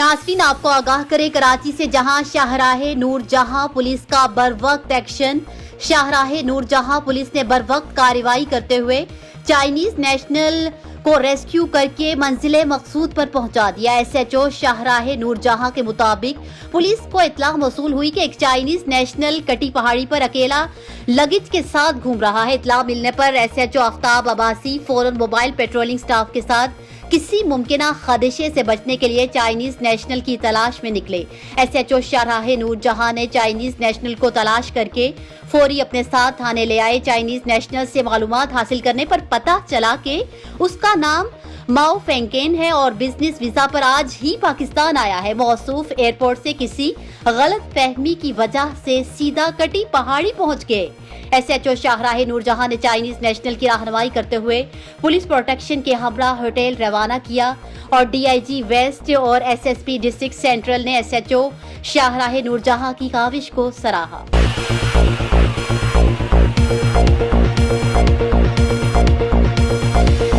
नाज़रीन, आपको आगाह करे कराची से जहां शाहराह नूर जहां पुलिस का बरवक्त एक्शन। शाहराह नूर जहां पुलिस ने बरवक्त कार्रवाई करते हुए चाइनीज नेशनल को रेस्क्यू करके मंजिल मकसूद पर पहुंचा दिया। SHO शाहराह नूर जहां के मुताबिक पुलिस को इत्तला मौसूल हुई कि एक चाइनीज नेशनल कटी पहाड़ी पर अकेला लगेज के साथ घूम रहा है। इत्तला मिलने पर SHO आफ्ताब अब्बासी फौरन मोबाइल पेट्रोलिंग स्टाफ के साथ किसी मुमकिना खदशे से बचने के लिए चाइनीज नेशनल की तलाश में निकले। SHO शाहराह नूर जहां ने चाइनीज नेशनल को तलाश करके फौरी अपने साथ थाने ले आए। चाइनीज नेशनल से मालूमात हासिल करने पर पता चला कि उसका नाम माओ फेंकेन है और बिजनेस वीजा पर आज ही पाकिस्तान आया है। मौसूफ एयरपोर्ट से किसी गलत फहमी की वजह से सीधा कटी पहाड़ी पहुंच गए। SHO शाहराह नूर जहां ने चाइनीज नेशनल की रहनुमाई करते हुए पुलिस प्रोटेक्शन के हमरा होटल रवाना किया और DIG वेस्ट और SSP डिस्ट्रिक्ट सेंट्रल ने SHO शाहराह नूर जहां की काविश को सराहा।